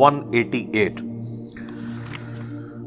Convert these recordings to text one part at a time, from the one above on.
188।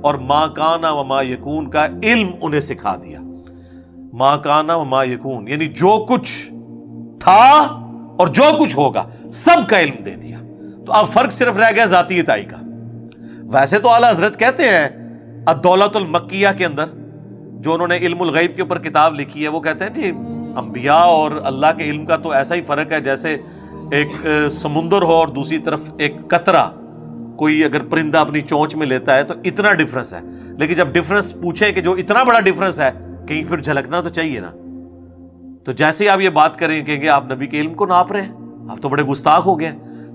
اور ما کانا و ما یکون کا علم انہیں سکھا دیا. ما کانا و ما یکون یعنی جو کچھ تھا اور جو کچھ ہوگا سب کا علم دے دیا. تو اب فرق صرف رہ گیا ذاتی عطائی کا. ویسے تو اعلیٰ حضرت کہتے ہیں الدولۃ المکیہ کے اندر جو انہوں نے علم الغیب کے اوپر کتاب لکھی ہے، وہ کہتے ہیں کہ انبیاء اور اللہ کے علم کا تو ایسا ہی فرق ہے جیسے ایک سمندر ہو اور دوسری طرف ایک قطرہ کوئی اگر پرندہ اپنی چونچ میں لیتا ہے تو اتنا ڈفرنس ہے. لیکن جب ڈفرنس پوچھیں کہ جو اتنا بڑا ڈفرنس ہے کہیں پھر جھلکنا تو چاہیے نا. تو جیسے ہی آپ یہ بات کریں کہیں گے آپ نبی کے علم کو ناپ رہے ہیں، آپ تو بڑے گستاخ ہو گئے.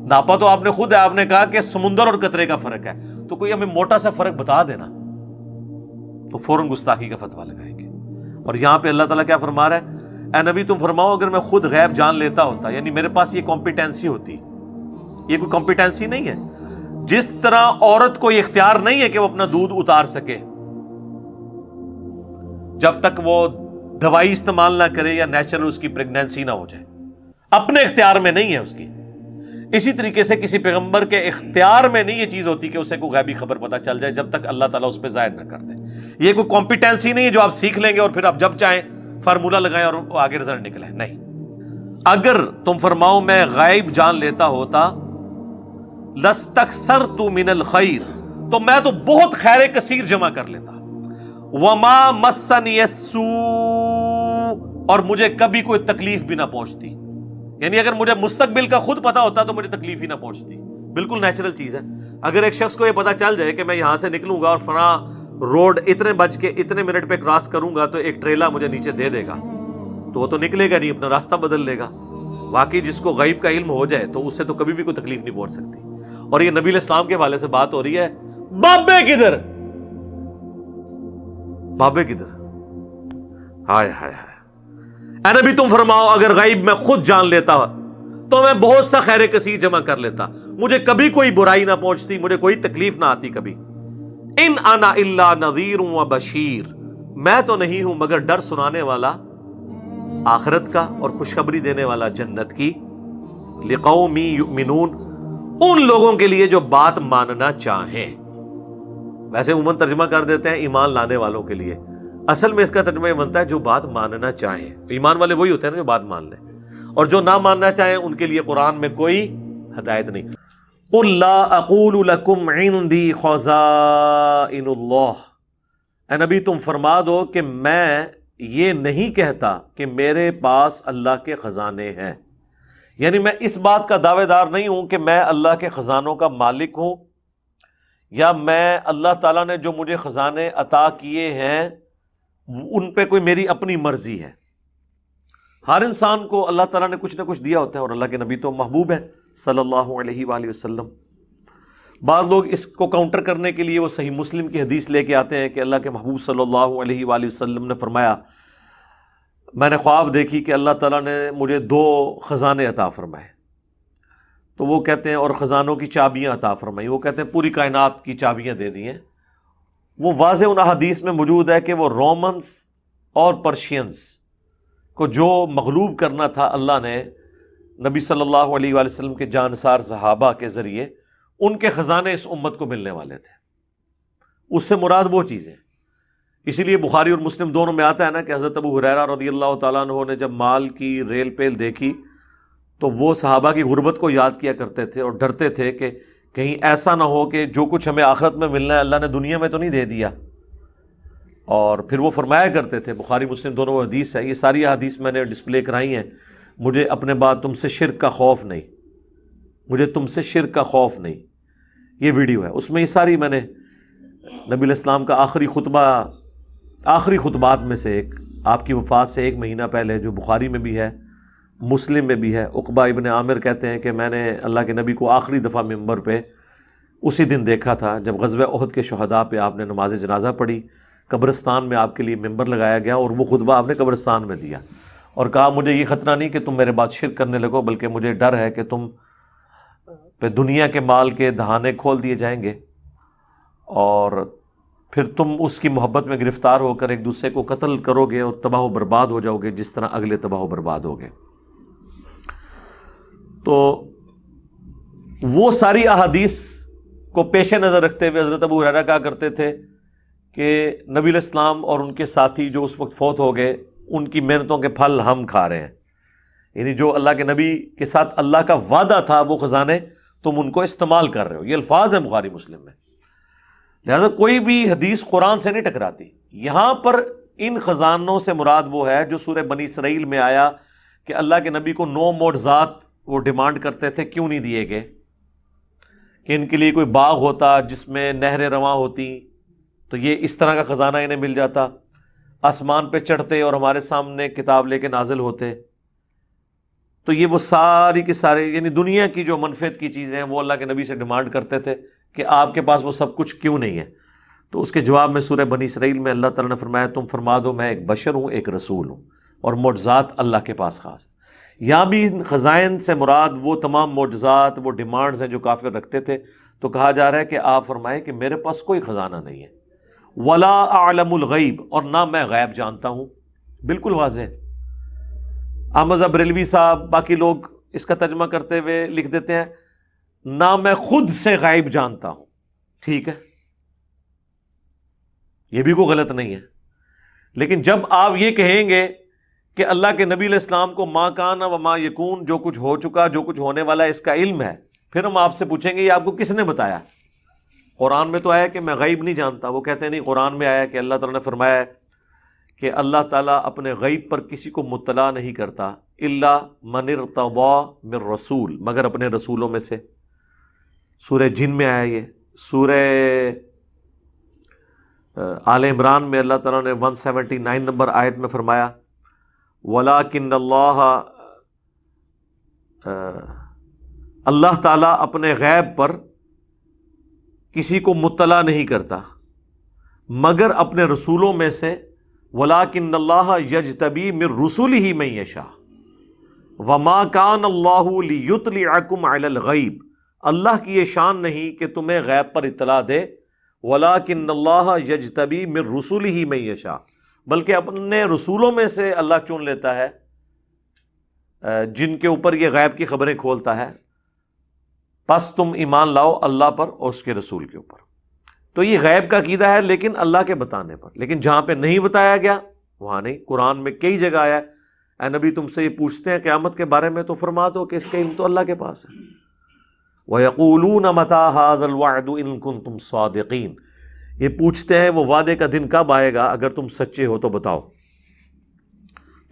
ناپا تو آپ نے خود ہے، آپ نے کہا کہ سمندر اور قطرے کا فرق ہے، تو کوئی ہمیں موٹا سا فرق بتا دینا تو فوراً گستاخی کا فتویٰ لگائیں گے. اور یہاں پہ اللہ تعالیٰ کیا فرما رہا ہے؟ اے نبی تم فرماؤ اگر میں خود غیب جان لیتا ہوتا، یعنی میرے پاس یہ کمپیٹنسی ہوتی، یہ کوئی کمپیٹنسی نہیں ہے. جس طرح عورت کو یہ اختیار نہیں ہے کہ وہ اپنا دودھ اتار سکے جب تک وہ دوائی استعمال نہ کرے یا نیچرل اس کی پریگنینسی نہ ہو جائے، اپنے اختیار میں نہیں ہے اس کی. اسی طریقے سے کسی پیغمبر کے اختیار میں نہیں یہ چیز ہوتی کہ اسے کوئی غیبی خبر پتہ چل جائے جب تک اللہ تعالیٰ اس پہ ظاہر نہ کر دے. یہ کوئی کمپیٹنسی نہیں ہے جو آپ سیکھ لیں گے اور پھر آپ جب چاہیں فارمولہ لگائیں اور آگے رزلٹ نکلے. نہیں، اگر تم فرماؤ میں غیب جان لیتا ہوتا لستکثرت من الخیر، تو میں تو بہت خیر کثیر جمع کر لیتا. وما مسنی السوء، اور مجھے کبھی کوئی تکلیف بھی نہ پہنچتی. یعنی اگر مجھے مستقبل کا خود پتا ہوتا تو مجھے تکلیف ہی نہ پہنچتی. بالکل نیچرل چیز ہے. اگر ایک شخص کو یہ پتا چل جائے کہ میں یہاں سے نکلوں گا اور فلاں روڈ اتنے بج کے اتنے منٹ پہ کراس کروں گا تو ایک ٹریلا مجھے نیچے دے دے گا، تو وہ تو نکلے گا نہیں، اپنا راستہ بدل لے گا. واقعی جس کو غیب کا علم ہو جائے تو اس سے تو کبھی بھی کوئی تکلیف نہیں پہنچ سکتی. اور یہ نبی علیہ السلام کے حوالے سے بات ہو رہی ہے. بابے کدھر، بابے کدھر، ہائے ہائے ہائے. اے نبی تم فرماؤ اگر غیب میں خود جان لیتا تو میں بہت سا خیر کثیر جمع کر لیتا، مجھے کبھی کوئی برائی نہ پہنچتی، مجھے کوئی تکلیف نہ آتی کبھی. ان انا الا نذیر و بشیر، میں تو نہیں ہوں مگر ڈر سنانے والا آخرت کا اور خوشخبری دینے والا جنت کی. لقوم یؤمنون، ان لوگوں کے لیے جو بات ماننا چاہیں. ویسے عموماً ترجمہ کر دیتے ہیں ایمان لانے والوں کے لیے، اصل میں اس کا ترجمہ یہ بنتا ہے جو بات ماننا چاہیں. ایمان والے وہی ہوتے ہیں نا جو بات مان لیں، اور جو نہ ماننا چاہیں ان کے لیے قرآن میں کوئی ہدایت نہیں. قل لا اقول لکم عندی خزائن اللہ، اے نبی تم فرما دو کہ میں یہ نہیں کہتا کہ میرے پاس اللہ کے خزانے ہیں. یعنی میں اس بات کا دعوے دار نہیں ہوں کہ میں اللہ کے خزانوں کا مالک ہوں، یا میں اللہ تعالیٰ نے جو مجھے خزانے عطا کیے ہیں ان پہ کوئی میری اپنی مرضی ہے. ہر انسان کو اللہ تعالیٰ نے کچھ نہ کچھ دیا ہوتا ہے، اور اللہ کے نبی تو محبوب ہیں صلی اللہ علیہ وآلہ وسلم. بعض لوگ اس کو کاؤنٹر کرنے کے لیے وہ صحیح مسلم کی حدیث لے کے آتے ہیں کہ اللہ کے محبوب صلی اللہ علیہ وآلہ وسلم نے فرمایا میں نے خواب دیکھی کہ اللہ تعالیٰ نے مجھے 2 خزانے عطا فرمائے. تو وہ کہتے ہیں اور خزانوں کی چابیاں عطا فرمائی، وہ کہتے ہیں پوری کائنات کی چابیاں دے دی ہیں. وہ واضح ان حدیث میں موجود ہے کہ وہ رومنز اور پرشینز کو جو مغلوب کرنا تھا اللہ نے نبی صلی اللہ علیہ وآلہ وسلم کے جانسار صحابہ کے ذریعے، ان کے خزانے اس امت کو ملنے والے تھے. اس سے مراد وہ چیزیں. اسی لیے بخاری اور مسلم دونوں میں آتا ہے نا کہ حضرت ابو ہریرہ رضی اللہ تعالیٰ عنہ نے جب مال کی ریل پیل دیکھی تو وہ صحابہ کی غربت کو یاد کیا کرتے تھے اور ڈرتے تھے کہ کہیں ایسا نہ ہو کہ جو کچھ ہمیں آخرت میں ملنا ہے اللہ نے دنیا میں تو نہیں دے دیا. اور پھر وہ فرمایا کرتے تھے، بخاری مسلم دونوں حدیث ہے، یہ ساری حدیث میں نے ڈسپلے کرائی ہیں، مجھے اپنے بعد تم سے شرک کا خوف نہیں، مجھے تم سے شرک کا خوف نہیں. یہ ویڈیو ہے، اس میں یہ ساری میں نے نبی علیہ السلام کا آخری خطبات میں سے ایک، آپ کی وفات سے 1 مہینہ پہلے، جو بخاری میں بھی ہے مسلم میں بھی ہے. عقبہ ابن عامر کہتے ہیں کہ میں نے اللہ کے نبی کو آخری دفعہ ممبر پہ اسی دن دیکھا تھا جب غزوہ احد کے شہداء پہ آپ نے نماز جنازہ پڑھی. قبرستان میں آپ کے لیے ممبر لگایا گیا اور وہ خطبہ آپ نے قبرستان میں دیا اور کہا مجھے یہ خطرہ نہیں کہ تم میرے بعد شرک کرنے لگو، بلکہ مجھے ڈر ہے کہ تم پہ دنیا کے مال کے دہانے کھول دیے جائیں گے اور پھر تم اس کی محبت میں گرفتار ہو کر ایک دوسرے کو قتل کرو گے اور تباہ و برباد ہو جاؤ گے جس طرح اگلے تباہ و برباد ہو گئے. تو وہ ساری احادیث کو پیش نظر رکھتے ہوئے حضرت ابو ہریرہ کہا کرتے تھے کہ نبی علیہ السلام اور ان کے ساتھی جو اس وقت فوت ہو گئے ان کی محنتوں کے پھل ہم کھا رہے ہیں، یعنی جو اللہ کے نبی کے ساتھ اللہ کا وعدہ تھا وہ خزانے تم ان کو استعمال کر رہے ہو. یہ الفاظ ہیں بخاری مسلم میں. لہذا کوئی بھی حدیث قرآن سے نہیں ٹکراتی. یہاں پر ان خزانوں سے مراد وہ ہے جو سورہ بنی اسرائیل میں آیا کہ اللہ کے نبی کو 9 معجزات وہ ڈیمانڈ کرتے تھے، کیوں نہیں دیے گئے؟ کہ ان کے لیے کوئی باغ ہوتا جس میں نہریں رواں ہوتی تو یہ اس طرح کا خزانہ انہیں مل جاتا، آسمان پہ چڑھتے اور ہمارے سامنے کتاب لے کے نازل ہوتے. تو یہ وہ ساری کی ساری یعنی دنیا کی جو منفعت کی چیزیں ہیں وہ اللہ کے نبی سے ڈیمانڈ کرتے تھے کہ آپ کے پاس وہ سب کچھ کیوں نہیں ہے. تو اس کے جواب میں سورہ بنی اسرائیل میں اللہ تعالیٰ نے فرمایا تم فرما دو میں ایک بشر ہوں، ایک رسول ہوں، اور معجزات اللہ کے پاس خاص. یہاں بھی خزائن سے مراد وہ تمام معجزات، وہ ڈیمانڈز ہیں جو کافر رکھتے تھے. تو کہا جا رہا ہے کہ آپ فرمائے کہ میرے پاس کوئی خزانہ نہیں ہے. ولا اعلم الغیب، اور نہ میں غیب جانتا ہوں. بالکل واضح. احمد بریلوی صاحب باقی لوگ اس کا ترجمہ کرتے ہوئے لکھ دیتے ہیں نہ میں خود سے غیب جانتا ہوں. ٹھیک ہے، یہ بھی کوئی غلط نہیں ہے. لیکن جب آپ یہ کہیں گے کہ اللہ کے نبی علیہ السلام کو ما کان و ما یکون، جو کچھ ہو چکا جو کچھ ہونے والا اس کا علم ہے، پھر ہم آپ سے پوچھیں گے یہ آپ کو کس نے بتایا؟ قرآن میں تو آیا کہ میں غیب نہیں جانتا. وہ کہتے ہیں نہیں، قرآن میں آیا کہ اللہ تعالیٰ نے فرمایا ہے کہ اللہ تعالیٰ اپنے غیب پر کسی کو مطلع نہیں کرتا الا من ارتضی من رسول، مگر اپنے رسولوں میں سے. سورہ جن میں آیا یہ. سورہ آل عمران میں اللہ تعالیٰ نے 179 نمبر آیت میں فرمایا وَلَٰكِنَّ اللَّهَ، اللہ تعالیٰ اپنے غیب پر کسی کو مطلع نہیں کرتا مگر اپنے رسولوں میں سے. وَلَٰكِنَّ اللَّهَ يَجْتَبِي مِن رُّسُلِهِ مَن يَشَاءُ وَمَا كَانَ اللَّهُ لِيُطْلِعَكُمْ عَلَى الْغَيْبِ، اللہ کی یہ شان نہیں کہ تمہیں غیب پر اطلاع دے. وَلَٰكِنَّ اللَّهَ يَجْتَبِي مِن رُّسُلِهِ مَن يَشَاءُ، بلکہ اپنے رسولوں میں سے اللہ چن لیتا ہے جن کے اوپر یہ غیب کی خبریں کھولتا ہے. پس تم ایمان لاؤ اللہ پر اور اس کے رسول کے اوپر. تو یہ غیب کا عقیدہ ہے لیکن اللہ کے بتانے پر. لیکن جہاں پہ نہیں بتایا گیا وہاں نہیں. قرآن میں کئی جگہ آیا ہے اے نبی تم سے یہ پوچھتے ہیں قیامت کے بارے میں تو فرما دو کہ اس کا علم تو اللہ کے پاس ہے. وَيَقُولُونَ مَتَىٰ هَٰذَا الْوَعْدُ إِن كُنتُمْ صَادِقِينَ، یہ پوچھتے ہیں وہ وعدے کا دن کب آئے گا، اگر تم سچے ہو تو بتاؤ.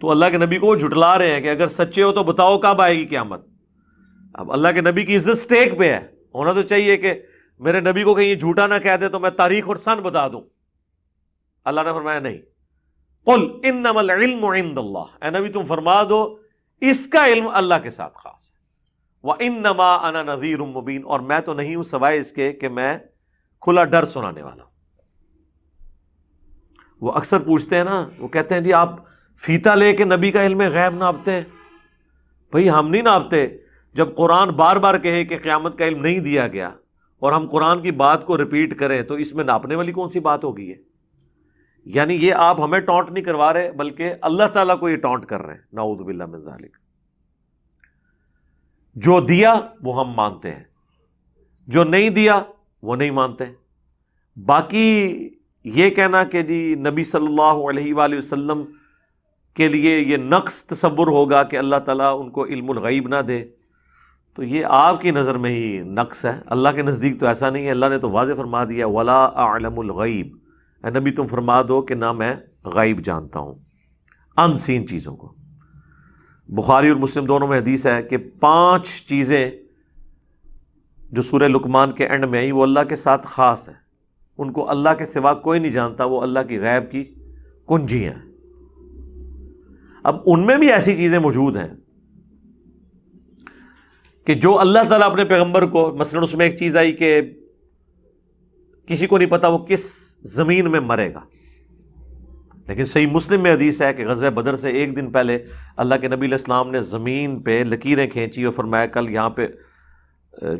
تو اللہ کے نبی کو وہ جھٹلا رہے ہیں کہ اگر سچے ہو تو بتاؤ کب آئے گی قیامت. اب اللہ کے نبی کی عزت سٹیک پہ ہے. ہونا تو چاہیے کہ میرے نبی کو کہیں یہ جھوٹا نہ کہہ دے تو میں تاریخ اور سن بتا دوں. اللہ نے فرمایا نہیں. قل انما العلم عند اللہ، اے نبی تم فرما دو اس کا علم اللہ کے ساتھ خاص ہے. وَإِنَّمَا أَنَا نَذِيرٌ مُّبِينٌ، اور میں تو نہیں ہوں سوائے اس کے کہ میں کھلا ڈر سنانے والا ہوں. وہ اکثر پوچھتے ہیں نا، وہ کہتے ہیں جی آپ فیتا لے کے نبی کا علم غیب ناپتے ہیں. بھئی ہم نہیں ناپتے. جب قرآن بار بار کہے کہ قیامت کا علم نہیں دیا گیا اور ہم قرآن کی بات کو ریپیٹ کریں تو اس میں ناپنے والی کون سی بات ہوگی ہے؟ یعنی یہ آپ ہمیں ٹونٹ نہیں کروا رہے بلکہ اللہ تعالیٰ کو یہ ٹونٹ کر رہے ہیں. نعوذ باللہ من ذالک. جو دیا وہ ہم مانتے ہیں، جو نہیں دیا وہ نہیں مانتے. باقی یہ کہنا کہ جی نبی صلی اللہ علیہ وآلہ وسلم کے لیے یہ نقص تصور ہوگا کہ اللہ تعالیٰ ان کو علم الغیب نہ دے، تو یہ آپ کی نظر میں ہی نقص ہے. اللہ کے نزدیک تو ایسا نہیں ہے. اللہ نے تو واضح فرما دیا وَلَا أَعْلَمُ الْغَيْبِ، اے نبی تم فرما دو کہ نہ میں غیب جانتا ہوں، ان سین چیزوں کو. بخاری اور مسلم دونوں میں حدیث ہے کہ 5 چیزیں جو سورہ لقمان کے اینڈ میں آئی وہ اللہ کے ساتھ خاص ہیں. ان کو اللہ کے سوا کوئی نہیں جانتا، وہ اللہ کی غیب کی کنجی ہیں. اب ان میں بھی ایسی چیزیں موجود ہیں کہ جو اللہ تعالیٰ اپنے پیغمبر کو، مثلا اس میں ایک چیز آئی کہ کسی کو نہیں پتا وہ کس زمین میں مرے گا. لیکن صحیح مسلم میں حدیث ہے کہ غزوہ بدر سے ایک دن پہلے اللہ کے نبی علیہ السلام نے زمین پہ لکیریں کھینچی اور فرمایا کل یہاں پہ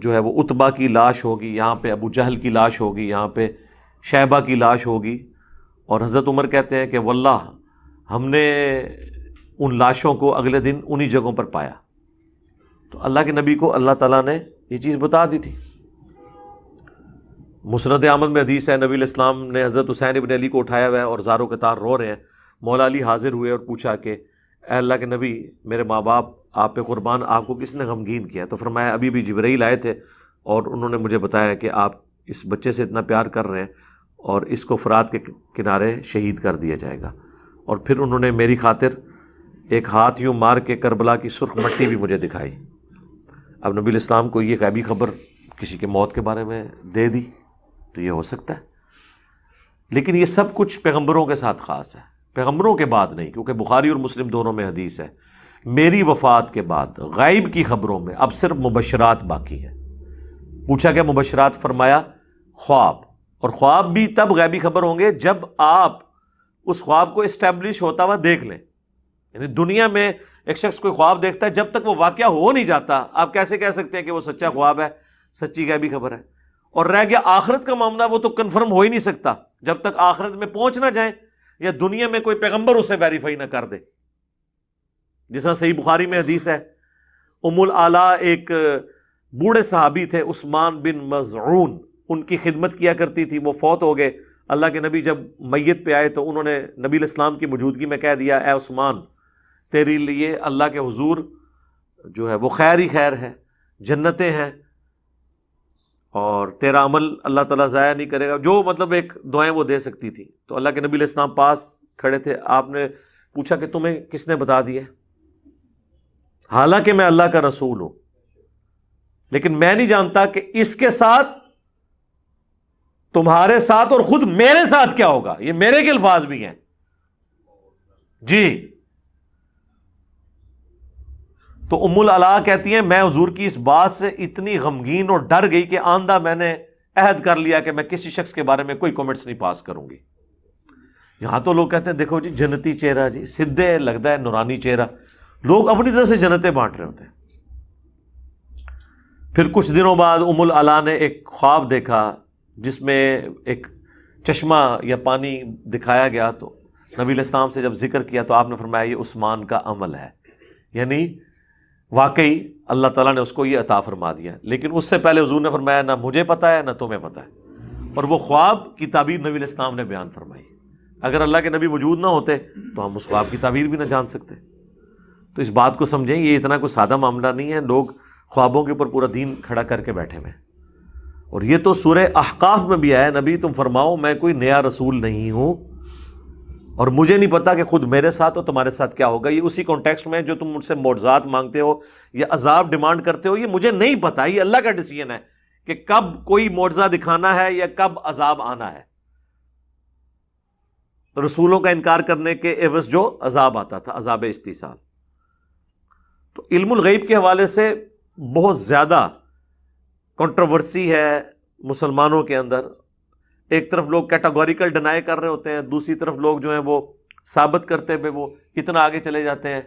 جو ہے وہ عتبہ کی لاش ہوگی، یہاں پہ ابو جہل کی لاش ہوگی، یہاں پہ شیبہ کی لاش ہوگی. اور حضرت عمر کہتے ہیں کہ واللہ ہم نے ان لاشوں کو اگلے دن انہی جگہوں پر پایا. تو اللہ کے نبی کو اللہ تعالیٰ نے یہ چیز بتا دی تھی. مسند احمد میں حدیث ہے، نبی علیہ السلام نے حضرت حسین ابن علی کو اٹھایا ہوا ہے اور زاروں کے تار رو رہے ہیں. مولا علی حاضر ہوئے اور پوچھا کہ اے اللہ کے نبی، میرے ماں باپ آپ پہ قربان، آپ کو کس نے غمگین کیا؟ تو فرمایا ابھی بھی جبرائیل آئے تھے اور انہوں نے مجھے بتایا کہ آپ اس بچے سے اتنا پیار کر رہے ہیں اور اس کو فرات کے کنارے شہید کر دیا جائے گا. اور پھر انہوں نے میری خاطر ایک ہاتھ یوں مار کے کربلا کی سرخ مٹی بھی مجھے دکھائی. اب نبی علیہ السلام کو یہ غیبی خبر کسی کے موت کے بارے میں دے دی تو یہ ہو سکتا ہے. لیکن یہ سب کچھ پیغمبروں کے ساتھ خاص ہے، پیغمبروں کے بعد نہیں، کیونکہ بخاری اور مسلم دونوں میں حدیث ہے میری وفات کے بعد غائب کی خبروں میں اب صرف مبشرات باقی ہیں. پوچھا کہ مبشرات؟ فرمایا خواب. اور خواب بھی تب غیبی خبر ہوں گے جب آپ اس خواب کو اسٹیبلش ہوتا ہوا دیکھ لیں. یعنی دنیا میں ایک شخص کوئی خواب دیکھتا ہے، جب تک وہ واقعہ ہو نہیں جاتا آپ کیسے کہہ سکتے ہیں کہ وہ سچا خواب ہے، سچی غیبی خبر ہے؟ اور رہ گیا آخرت کا معاملہ، وہ تو کنفرم ہو ہی نہیں سکتا جب تک آخرت میں پہنچ نہ جائیں یا دنیا میں کوئی پیغمبر اسے ویریفائی نہ کر دے. جس طرح صحیح بخاری میں حدیث ہے، ام العلا ایک بوڑھے صحابی تھے عثمان بن مظعون، ان کی خدمت کیا کرتی تھی، وہ فوت ہو گئے. اللہ کے نبی جب میت پہ آئے تو انہوں نے نبی علیہ السلام کی موجودگی میں کہہ دیا اے عثمان، تیرے لیے اللہ کے حضور جو ہے وہ خیر ہی خیر ہے، جنتیں ہیں، اور تیرا عمل اللہ تعالیٰ ضائع نہیں کرے گا. جو مطلب ایک دعائیں وہ دے سکتی تھی. تو اللہ کے نبی علیہ السلام پاس کھڑے تھے، آپ نے پوچھا کہ تمہیں کس نے بتا دیا؟ حالانکہ میں اللہ کا رسول ہوں، لیکن میں نہیں جانتا کہ اس کے ساتھ، تمہارے ساتھ اور خود میرے ساتھ کیا ہوگا. یہ میرے کے الفاظ بھی ہیں جی. تو ام العلا کہتی ہیں میں حضور کی اس بات سے اتنی غمگین اور ڈر گئی کہ آندہ میں نے عہد کر لیا کہ میں کسی شخص کے بارے میں کوئی کمنٹس نہیں پاس کروں گی. یہاں تو لوگ کہتے ہیں دیکھو جی جنتی چہرہ، جی سدھے لگتا ہے نورانی چہرہ، لوگ اپنی طرف سے جنتیں بانٹ رہے ہوتے ہیں. پھر کچھ دنوں بعد ام العلا نے ایک خواب دیکھا جس میں ایک چشمہ یا پانی دکھایا گیا. تو نبی علیہ السلام سے جب ذکر کیا تو آپ نے فرمایا یہ عثمان کا عمل ہے، یعنی واقعی اللہ تعالیٰ نے اس کو یہ عطا فرما دیا. لیکن اس سے پہلے حضور نے فرمایا نہ مجھے پتا ہے نہ تمہیں پتا ہے، اور وہ خواب کی تعبیر نبی علیہ السلام نے بیان فرمائی. اگر اللہ کے نبی موجود نہ ہوتے تو ہم اس خواب کی تعبیر بھی نہ جان سکتے. تو اس بات کو سمجھیں، یہ اتنا کوئی سادہ معاملہ نہیں ہے. لوگ خوابوں کے اوپر پورا دین کھڑا کر کے بیٹھے ہوئے. اور یہ تو سورہ احقاف میں بھی آیا، نبی تم فرماؤ میں کوئی نیا رسول نہیں ہوں اور مجھے نہیں پتا کہ خود میرے ساتھ اور تمہارے ساتھ کیا ہوگا. یہ اسی کانٹیکسٹ میں جو تم مجھ سے معجزات مانگتے ہو یا عذاب ڈیمانڈ کرتے ہو، یہ مجھے نہیں پتا، یہ اللہ کا ڈیسیژن ہے کہ کب کوئی معجزہ دکھانا ہے یا کب عذاب آنا ہے. رسولوں کا انکار کرنے کے عوض جو عذاب آتا تھا، عذاب استیصال. تو علم الغیب کے حوالے سے بہت زیادہ کنٹروورسی ہے مسلمانوں کے اندر. ایک طرف لوگ کیٹاگوریکل ڈینائی کر رہے ہوتے ہیں، دوسری طرف لوگ جو ہیں وہ ثابت کرتے ہوئے وہ اتنا آگے چلے جاتے ہیں.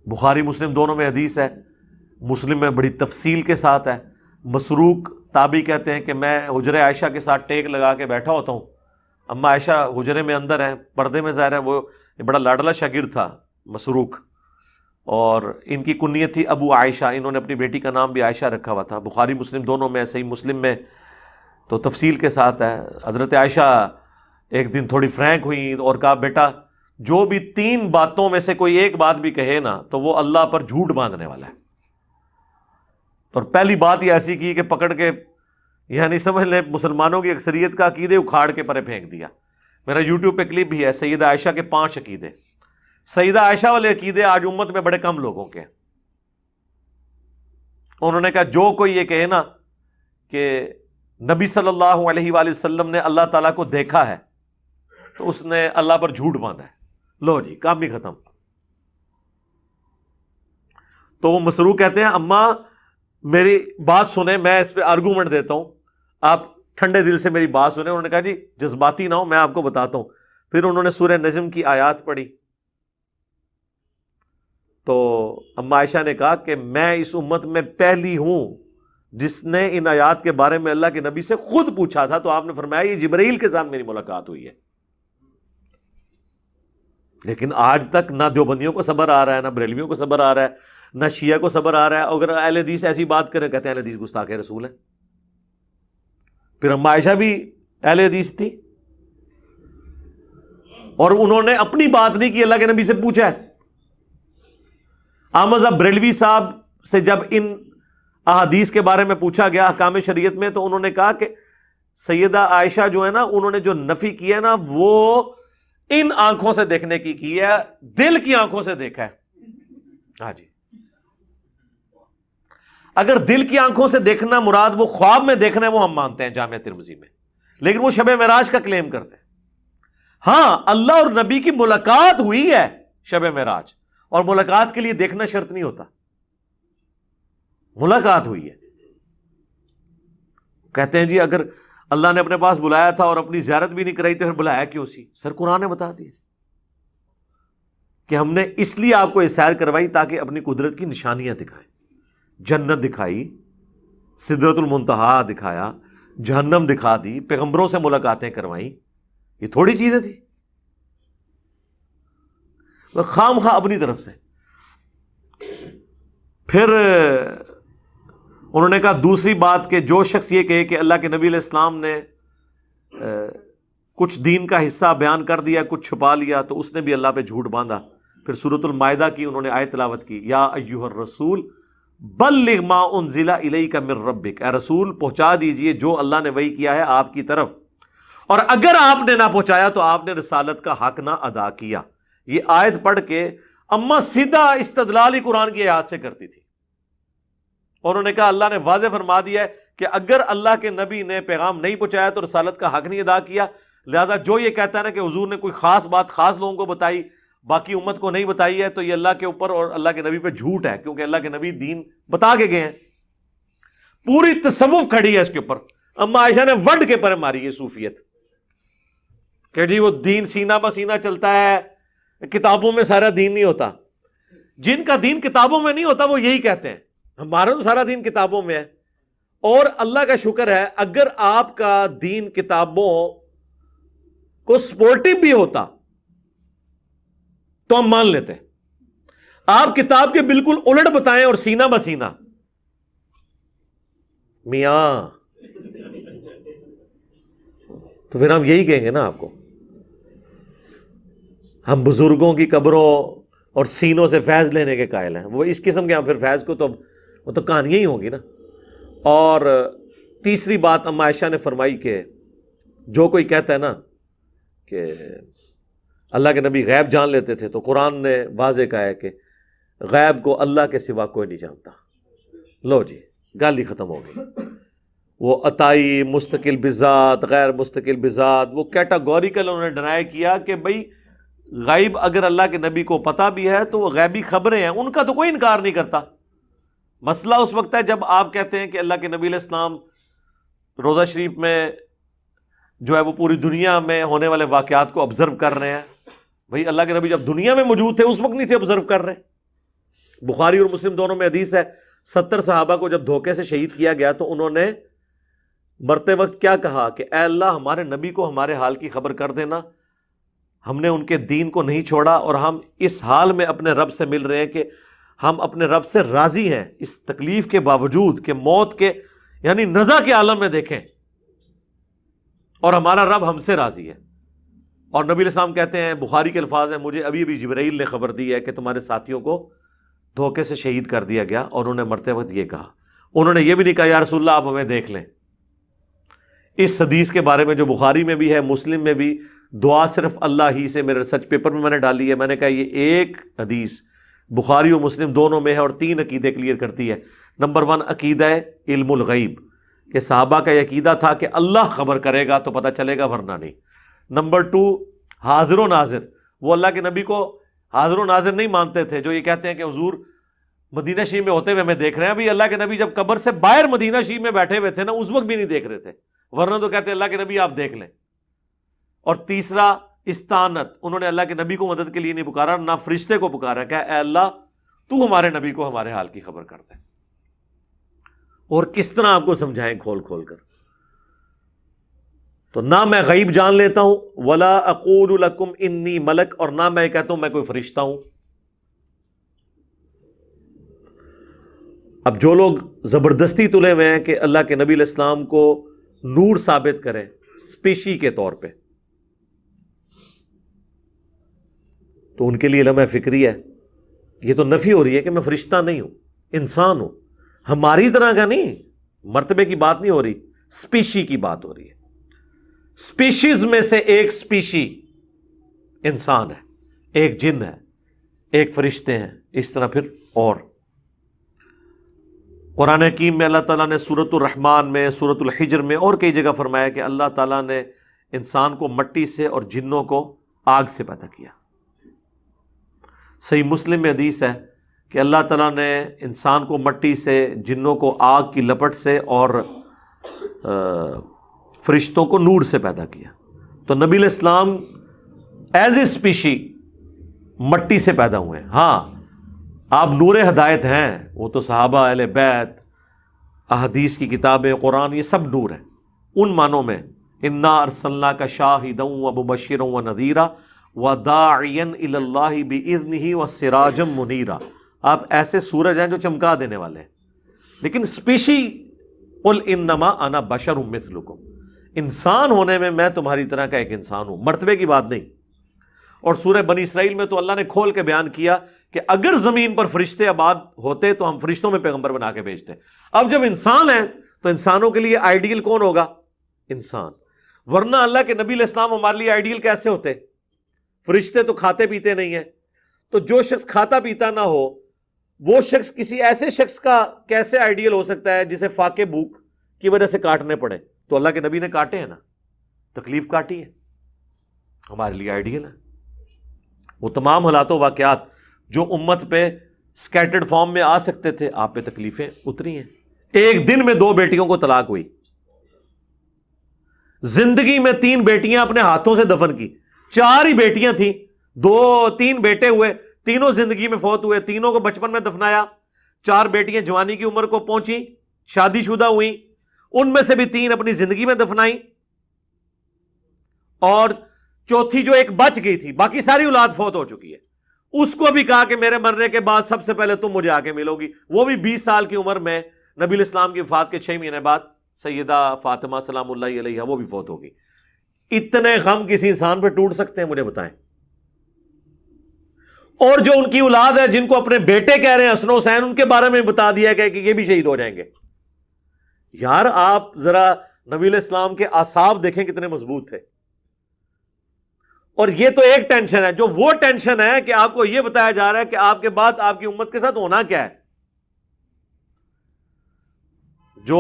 بخاری مسلم دونوں میں حدیث ہے، مسلم میں بڑی تفصیل کے ساتھ ہے. مسروق تابعی کہتے ہیں کہ میں حجرہ عائشہ کے ساتھ ٹیک لگا کے بیٹھا ہوتا ہوں، اما عائشہ حجرے میں اندر ہیں، پردے میں ظاہر ہے، وہ بڑا لاڈلا شاگرد تھا مسروق، اور ان کی کنیت تھی ابو عائشہ، انہوں نے اپنی بیٹی کا نام بھی عائشہ رکھا ہوا تھا. بخاری مسلم دونوں میں، صحیح مسلم میں تو تفصیل کے ساتھ ہے. حضرت عائشہ ایک دن تھوڑی فرینک ہوئی اور کہا بیٹا جو بھی 3 باتوں میں سے کوئی ایک بات بھی کہے نا تو وہ اللہ پر جھوٹ باندھنے والا ہے. اور پہلی بات یہ ایسی کی کہ پکڑ کے یعنی سمجھ لیں مسلمانوں کی اکثریت کا عقیدے اکھاڑ کے پرے پھینک دیا. میرا یوٹیوب پہ کلپ بھی ہے سیدہ عائشہ کے 5 عقیدے. سیدہ عائشہ والے عقیدے آج امت میں بڑے کم لوگوں کے. انہوں نے کہا جو کوئی یہ کہے نا کہ نبی صلی اللہ علیہ وآلہ وسلم نے اللہ تعالیٰ کو دیکھا ہے تو اس نے اللہ پر جھوٹ باندھا ہے. لو جی کام بھی ختم. تو وہ مسروق کہتے ہیں اما میری بات سنیں، میں اس پہ آرگومنٹ دیتا ہوں، آپ ٹھنڈے دل سے میری بات سنیں. انہوں نے کہا جی جذباتی نہ ہو، میں آپ کو بتاتا ہوں. پھر انہوں نے سورہ نجم کی آیات پڑھی تو اما عائشہ نے کہا کہ میں اس امت میں پہلی ہوں جس نے ان آیات کے بارے میں اللہ کے نبی سے خود پوچھا تھا. تو آپ نے فرمایا یہ جبرائیل کے ساتھ میری ملاقات ہوئی ہے. لیکن آج تک نہ دیوبندیوں کو صبر آ رہا ہے، نہ بریلویوں کو صبر آ رہا ہے، نہ شیعہ کو صبر آ رہا ہے. اگر اہل حدیث ایسی بات کرے کہتے ہیں اہل حدیث گستاخ رسول ہے. پھر اما عائشہ بھی اہل حدیث تھی اور انہوں نے اپنی بات نہیں کی, اللہ کے نبی سے پوچھا ہے. احمد صاحب بریلوی صاحب سے جب ان احادیث کے بارے میں پوچھا گیا احکام شریعت میں, تو انہوں نے کہا کہ سیدہ عائشہ جو ہے نا, انہوں نے جو نفی کی ہے نا وہ ان آنکھوں سے دیکھنے کی ہے, دل کی آنکھوں سے دیکھا ہے. ہاں جی, اگر دل کی آنکھوں سے دیکھنا مراد وہ خواب میں دیکھنا ہے وہ ہم مانتے ہیں جامعہ ترمذی میں, لیکن وہ شب معراج کا کلیم کرتے ہیں. ہاں اللہ اور نبی کی ملاقات ہوئی ہے شب معراج, اور ملاقات کے لیے دیکھنا شرط نہیں ہوتا, ملاقات ہوئی ہے. کہتے ہیں جی اگر اللہ نے اپنے پاس بلایا تھا اور اپنی زیارت بھی نہیں کرائی تو پھر بلایا کیوں سی؟ سر قرآن نے بتا دیا کہ ہم نے اس لیے آپ کو یہ سیر کروائی تاکہ اپنی قدرت کی نشانیاں دکھائیں. جنت دکھائی, سدرۃ المنتہا دکھایا, جہنم دکھا دی, پیغمبروں سے ملاقاتیں کروائیں. یہ تھوڑی چیزیں تھی خام خواہ اپنی طرف سے. پھر انہوں نے کہا دوسری بات کہ جو شخص یہ کہے کہ اللہ کے نبی علیہ السلام نے کچھ دین کا حصہ بیان کر دیا کچھ چھپا لیا تو اس نے بھی اللہ پہ جھوٹ باندھا. پھر سورۃ المائدہ کی انہوں نے آیت تلاوت کی, یا ایھا الرسول بلغ ما انزل الیک من ربک, اے رسول پہنچا دیجئے جو اللہ نے وحی کیا ہے آپ کی طرف, اور اگر آپ نے نہ پہنچایا تو آپ نے رسالت کا حق نہ ادا کیا. یہ آیت پڑھ کے اما سیدھا استدلال ہی قرآن کی آیات سے کرتی تھی. انہوں نے کہا اللہ نے واضح فرما دیا ہے کہ اگر اللہ کے نبی نے پیغام نہیں پہنچایا تو رسالت کا حق نہیں ادا کیا, لہذا جو یہ کہتا ہے نا کہ حضور نے کوئی خاص بات خاص لوگوں کو بتائی باقی امت کو نہیں بتائی ہے, تو یہ اللہ کے اوپر اور اللہ کے نبی پہ جھوٹ ہے, کیونکہ اللہ کے نبی دین بتا کے گئے ہیں. پوری تصوف کھڑی ہے اس کے اوپر. اما عائشہ نے وڈ کے پر ماری ہے صوفیت کہ جی وہ دین سینہ بسینہ چلتا ہے, کتابوں میں سارا دین نہیں ہوتا. جن کا دین کتابوں میں نہیں ہوتا وہ یہی کہتے ہیں, ہمارا تو سارا دین کتابوں میں ہے. اور اللہ کا شکر ہے اگر آپ کا دین کتابوں کو سپورٹیو بھی ہوتا تو ہم مان لیتے. آپ کتاب کے بالکل الٹ بتائیں اور سینہ بسینہ, میاں, تو پھر ہم یہی کہیں گے نا آپ کو, ہم بزرگوں کی قبروں اور سینوں سے فیض لینے کے قائل ہیں. وہ اس قسم کے ہم پھر فیض کو تو وہ تو کہانیاں ہی ہوں گی نا. اور تیسری بات اما عائشہ نے فرمائی کہ جو کوئی کہتا ہے نا کہ اللہ کے نبی غیب جان لیتے تھے, تو قرآن نے واضح کہا ہے کہ غیب کو اللہ کے سوا کوئی نہیں جانتا. لو جی گالی ختم ہو گئی. وہ عطائی, مستقل بذات, غیر مستقل بذات, وہ کیٹاگوریکل انہوں نے ڈینائی کیا کہ بھئی غیب اگر اللہ کے نبی کو پتہ بھی ہے تو وہ غیبی خبریں ہیں, ان کا تو کوئی انکار نہیں کرتا. مسئلہ اس وقت ہے جب آپ کہتے ہیں کہ اللہ کے نبی علیہ السلام روضہ شریف میں جو ہے وہ پوری دنیا میں ہونے والے واقعات کو آبزرو کر رہے ہیں. بھئی اللہ کے نبی جب دنیا میں موجود تھے اس وقت نہیں تھے آبزرو کر رہے. بخاری اور مسلم دونوں میں حدیث ہے 70 صحابہ کو جب دھوکے سے شہید کیا گیا تو انہوں نے مرتے وقت کیا کہا کہ اے اللہ ہمارے نبی کو ہمارے حال کی خبر کر دینا, ہم نے ان کے دین کو نہیں چھوڑا اور ہم اس حال میں اپنے رب سے مل رہے ہیں کہ ہم اپنے رب سے راضی ہیں اس تکلیف کے باوجود کہ موت کے یعنی نزع کے عالم میں دیکھیں, اور ہمارا رب ہم سے راضی ہے. اور نبی علیہ السلام کہتے ہیں, بخاری کے الفاظ ہیں, مجھے ابھی جبرائیل نے خبر دی ہے کہ تمہارے ساتھیوں کو دھوکے سے شہید کر دیا گیا, اور انہوں نے مرتے وقت یہ کہا. انہوں نے یہ بھی نہیں کہا یا رسول اللہ آپ ہمیں دیکھ لیں. اس حدیث کے بارے میں جو بخاری میں بھی ہے مسلم میں بھی, دعا صرف اللہ ہی سے, میرے ریسرچ پیپر میں نے ڈالی ہے, میں نے کہا یہ ایک حدیث بخاری اور مسلم دونوں میں ہے اور 3 عقیدے کلیئر کرتی ہے. نمبر 1 عقیدہ علم الغیب کہ صحابہ کا یہ عقیدہ تھا کہ اللہ خبر کرے گا تو پتہ چلے گا ورنہ نہیں. نمبر 2 حاضر و ناظر, وہ اللہ کے نبی کو حاضر و ناظر نہیں مانتے تھے جو یہ کہتے ہیں کہ حضور مدینہ شریف میں ہوتے ہوئے ہمیں دیکھ رہے ہیں. ابھی اللہ کے نبی جب قبر سے باہر مدینہ شریف میں بیٹھے ہوئے تھے نا اس وقت بھی نہیں دیکھ رہے تھے, ورنہ تو کہتے ہیں اللہ کے نبی آپ دیکھ لیں. اور تیسرا استانت, انہوں نے اللہ کے نبی کو مدد کے لیے نہیں پکارا, نہ فرشتے کو پکارا کہ اے اللہ تو ہمارے نبی کو ہمارے حال کی خبر کر دے. اور کس طرح آپ کو سمجھائیں کھول کھول کر. تو نہ میں غیب جان لیتا ہوں, ولا اقول لکم انی ملک, اور نہ میں کہتا ہوں میں کوئی فرشتہ ہوں. اب جو لوگ زبردستی تلے ہوئے ہیں کہ اللہ کے نبی علیہ السلام کو نور ثابت کریں اسپیشی کے طور پہ، تو ان کے لیے لمحہ فکری ہے، یہ تو نفی ہو رہی ہے کہ میں فرشتہ نہیں ہوں، انسان ہوں، ہماری طرح کا نہیں، مرتبے کی بات نہیں ہو رہی، اسپیشی کی بات ہو رہی ہے۔ اسپیشیز میں سے ایک اسپیشی انسان ہے، ایک جن ہے، ایک فرشتے ہیں، اس طرح پھر اور۔ قرآن حکیم میں اللہ تعالیٰ نے سورۃ الرحمن میں، سورۃ الحجر میں اور کئی جگہ فرمایا کہ اللہ تعالیٰ نے انسان کو مٹی سے اور جنوں کو آگ سے پیدا کیا۔ صحیح مسلم میں حدیث ہے کہ اللہ تعالیٰ نے انسان کو مٹی سے، جنوں کو آگ کی لپٹ سے اور فرشتوں کو نور سے پیدا کیا۔ تو نبی علیہ السلام ایز اے اسپیشی مٹی سے پیدا ہوئے ہیں۔ ہاں آپ نور ہدایت ہیں، وہ تو صحابہ، اہل بیت، احادیث کی کتابیں، قرآن، یہ سب نور ہیں ان معنوں میں۔ انا ارسلناک شاہدا ومبشرا ونذیرا وداعیا الی اللہ باذنہ وسراجا منیرا، آپ ایسے سورج ہیں جو چمکا دینے والے ہیں۔ لیکن اسپیشی قل انما انا بشر مثلکم، انسان ہونے میں میں تمہاری طرح کا ایک انسان ہوں، مرتبے کی بات نہیں۔ اور سورہ بنی اسرائیل میں تو اللہ نے کھول کے بیان کیا کہ اگر زمین پر فرشتے آباد ہوتے تو ہم فرشتوں میں پیغمبر بنا کے بھیجتے۔ اب جب انسان ہیں تو انسانوں کے لیے آئیڈیل کون ہوگا؟ انسان۔ ورنہ اللہ کے نبی علیہ السلام ہمارے لیے آئیڈیل کیسے ہوتے؟ فرشتے تو کھاتے پیتے نہیں ہیں، تو جو شخص کھاتا پیتا نہ ہو وہ شخص کسی ایسے شخص کا کیسے آئیڈیل ہو سکتا ہے جسے فاقے بھوک کی وجہ سے کاٹنے پڑے؟ تو اللہ کے نبی نے کاٹے ہیں نا، تکلیف کاٹی ہے، ہمارے لیے آئیڈیل ہے۔ وہ تمام حالات و واقعات جو امت پہ سکیٹرڈ فارم میں آ سکتے تھے، آپ پہ تکلیفیں اتری ہیں۔ ایک دن میں 2 بیٹیوں کو طلاق ہوئی، زندگی میں 3 بیٹیاں اپنے ہاتھوں سے دفن کی، 4 ہی بیٹیاں تھیں، 3 بیٹے ہوئے، تینوں زندگی میں فوت ہوئے، تینوں کو بچپن میں دفنایا۔ 4 بیٹیاں جوانی کی عمر کو پہنچی، شادی شدہ ہوئیں، ان میں سے بھی 3 اپنی زندگی میں دفنائیں، اور چوتھی جو ایک بچ گئی تھی، باقی ساری اولاد فوت ہو چکی ہے، اس کو بھی کہا کہ میرے مرنے کے بعد سب سے پہلے تم مجھے آ کے ملو گی۔ وہ بھی 20 سال کی عمر میں، نبی علیہ السلام کی وفات کے 6 مہینے بعد سیدہ فاطمہ سلام اللہ علیہا وہ بھی فوت ہو گئی۔ اتنے غم کسی انسان پہ ٹوٹ سکتے ہیں؟ مجھے بتائیں۔ اور جو ان کی اولاد ہے، جن کو اپنے بیٹے کہہ رہے ہیں حسن حسین، ان کے بارے میں بتا دیا گیا کہ یہ بھی شہید ہو جائیں گے۔ یار آپ ذرا نبی علیہ السلام کے اعصاب دیکھیں کتنے مضبوط تھے۔ اور یہ تو ایک ٹینشن ہے، جو وہ ٹینشن ہے کہ آپ کو یہ بتایا جا رہا ہے کہ آپ کے بعد آپ کی امت کے ساتھ ہونا کیا ہے۔ جو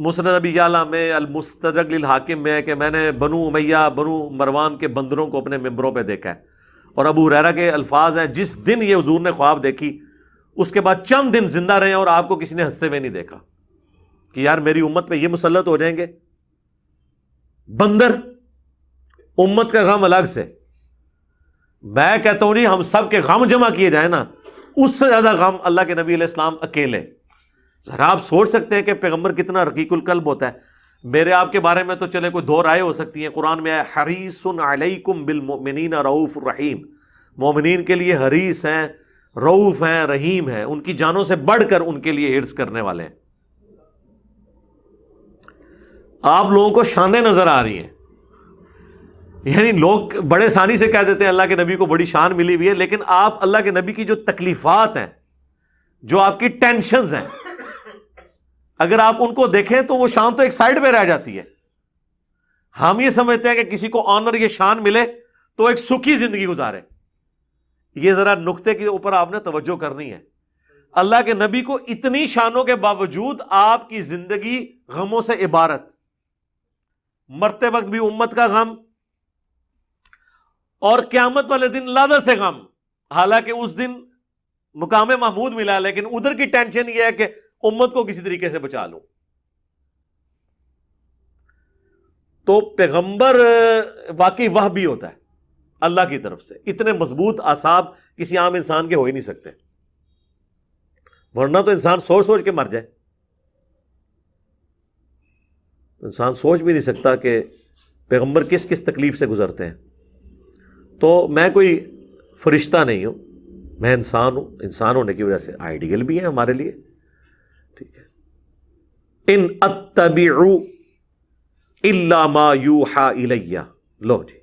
مسند ابی یعلا میں، المستدرک للحاکم میں ہے کہ میں نے بنو امیہ، بنو مروان کے بندروں کو اپنے ممبروں پہ دیکھا ہے۔ اور ابو ہریرہ کے الفاظ ہیں، جس دن یہ حضور نے خواب دیکھی اس کے بعد چند دن زندہ رہے اور آپ کو کسی نے ہنستے ہوئے نہیں دیکھا کہ یار میری امت پہ یہ مسلط ہو جائیں گے۔ بندر، امت کا غم الگ سے، میں کہتا ہوں نہیں، ہم سب کے غم جمع کیے جائیں نا، اس سے زیادہ غم اللہ کے نبی علیہ السلام اکیلے۔ ذرا آپ سوچ سکتے ہیں کہ پیغمبر کتنا رقیق القلب ہوتا ہے۔ میرے آپ کے بارے میں تو چلے کوئی 2 رائے ہو سکتی ہیں، قرآن میں ہے حریص علیکم بالمؤمنین رؤوف الرحیم، مومنین کے لیے حریص ہیں، رؤوف ہیں، رحیم ہیں، ان کی جانوں سے بڑھ کر ان کے لیے حرص کرنے والے ہیں۔ آپ لوگوں کو شانیں نظر آ رہی ہیں، یعنی لوگ بڑے آسانی سے کہہ دیتے ہیں اللہ کے نبی کو بڑی شان ملی ہوئی ہے، لیکن آپ اللہ کے نبی کی جو تکلیفات ہیں، جو آپ کی ٹینشنز ہیں، اگر آپ ان کو دیکھیں تو وہ شان تو ایک سائیڈ پہ رہ جاتی ہے۔ ہم یہ سمجھتے ہیں کہ کسی کو آنر یہ شان ملے تو ایک سکھی زندگی گزارے۔ یہ ذرا نقطے کے اوپر آپ نے توجہ کرنی ہے۔ اللہ کے نبی کو اتنی شانوں کے باوجود آپ کی زندگی غموں سے عبارت، مرتے وقت بھی امت کا غم، اور قیامت والے دن لعنت سے غم۔ حالانکہ اس دن مقام محمود ملا، لیکن ادھر کی ٹینشن یہ ہے کہ امت کو کسی طریقے سے بچا لوں۔ تو پیغمبر واقعی وہ بھی ہوتا ہے اللہ کی طرف سے۔ اتنے مضبوط اعصاب کسی عام انسان کے ہو ہی نہیں سکتے، ورنہ تو انسان سوچ سوچ کے مر جائے۔ انسان سوچ بھی نہیں سکتا کہ پیغمبر کس کس تکلیف سے گزرتے ہیں۔ تو میں کوئی فرشتہ نہیں ہوں، میں انسان ہوں، انسان ہونے کی وجہ سے آئیڈیل بھی ہیں ہمارے لیے، ان اتبع الا ما یوحى الی. لو جی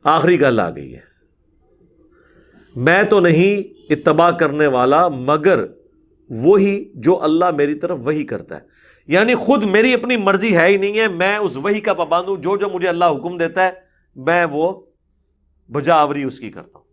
آخری گل آ گئی ہے، میں تو نہیں اتباع کرنے والا مگر وہی جو اللہ میری طرف وحی کرتا ہے. یعنی خود میری اپنی مرضی ہے ہی نہیں ہے، میں اس وحی کا پابند ہوں، جو جو مجھے اللہ حکم دیتا ہے میں وہ بجا آوری اس کی کرتا ہوں.